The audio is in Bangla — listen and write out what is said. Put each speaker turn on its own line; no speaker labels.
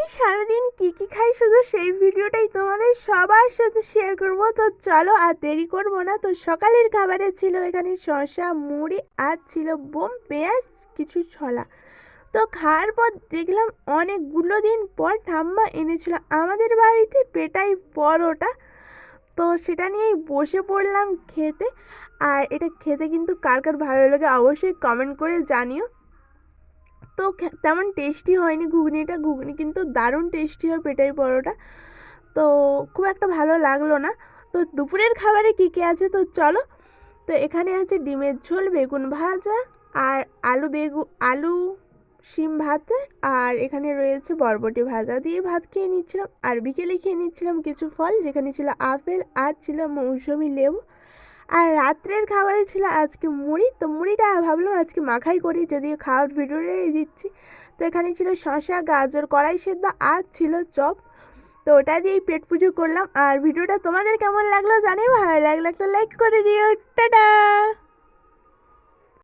আমি সারাদিন কি কি খাই শুধু সেই ভিডিওটাই তোমাদের সবার সাথে শেয়ার করব। তো চলো আর দেরি করবো না। তো সকালের খাবারে ছিল এখানে শসা মুড়ি আর ছিল বোম পেঁয়াজ কিছু ছলা। তো খাওয়ার পর দেখলাম অনেকগুলো দিন পর ঠাম্মা এনেছিল আমাদের বাড়িতে পেটাই পরোটা। তো সেটা নিয়েই বসে পড়লাম খেতে। আর এটা খেতে কিন্তু কার কার ভালো লাগে অবশ্যই কমেন্ট করে জানিও। তো তেমন টেস্টি হয়নি ঘুগনিটা, ঘুগনি কিন্তু দারুণ টেস্টি হয় পেটাই পরোটা। তো খুব একটা ভালো লাগলো না। তো দুপুরের খাবারে কী কী আছে তো চলো। তো এখানে আছে ডিমের ঝোল, বেগুন ভাজা আর আলু শিম ভাতে। আর এখানে রয়েছে বরবটি ভাজা দিয়ে ভাত খেয়ে নিচ্ছিলাম। আর বিকেলে খেয়ে নিচ্ছিলাম কিছু ফল, যেখানে ছিল আপেল আর ছিল মৌসুমি লেবু। আর রাত্রের খাবারে ছিল আজকে মুড়ি। তো মুড়িটা ভাবলাম আজকে মাখাই করি, যদিও খাওয়ার ভিডিওটাই দিচ্ছি। তো এখানে ছিল শসা গাজর কড়াই সেদ্ধ আর ছিল চপ। তো ওটা দিয়েই পেট পুজো করলাম। আর ভিডিওটা তোমাদের কেমন লাগলো জানিও, ভালো লাগলে একটা লাইক করে দিও। টাটা।